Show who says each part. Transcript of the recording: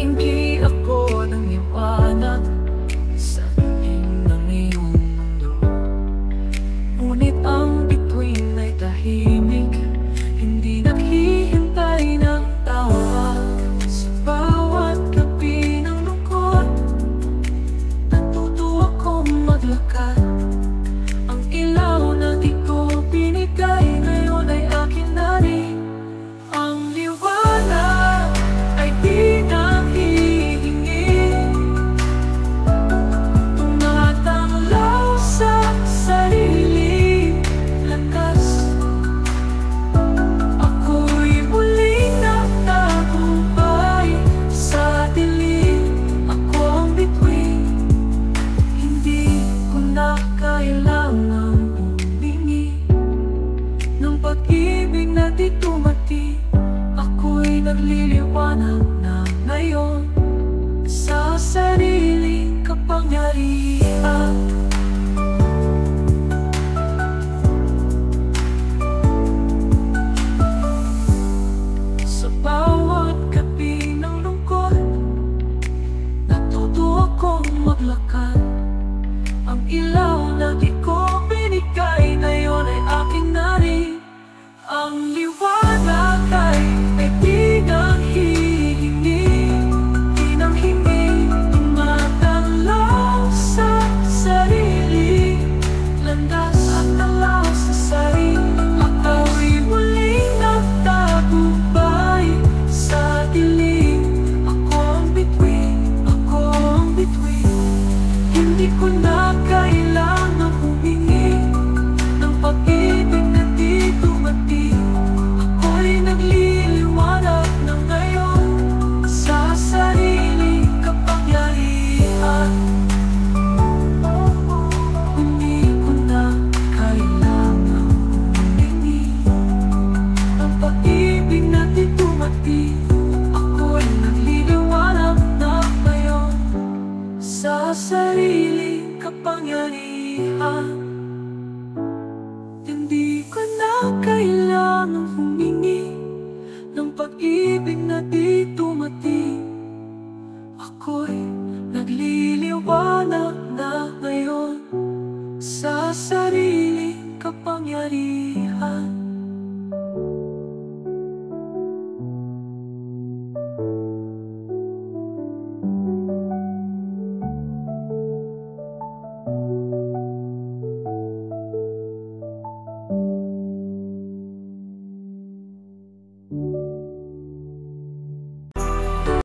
Speaker 1: Hindi ako nang iwanag sa tingin ng iyong mundo. Ngunit ang bituin ay tahimik, hindi naghihintay ng tawag. Sa bawat gabi ng lungkot, natuto akong maglakad. Ang ilaw na di ko binigay, ngayon ay akin na rin. Ang liwanag ay di nang hihingi, tumatanglaw sa sarili lakas. Ako'y muling nagtagumpay sa dilim. Ako ang bituin, hindi ko na kailangang humingi ng pag-ibig na di tumati. Ako'y nagliliwanag na ngayon sa sariling kapangyarihan.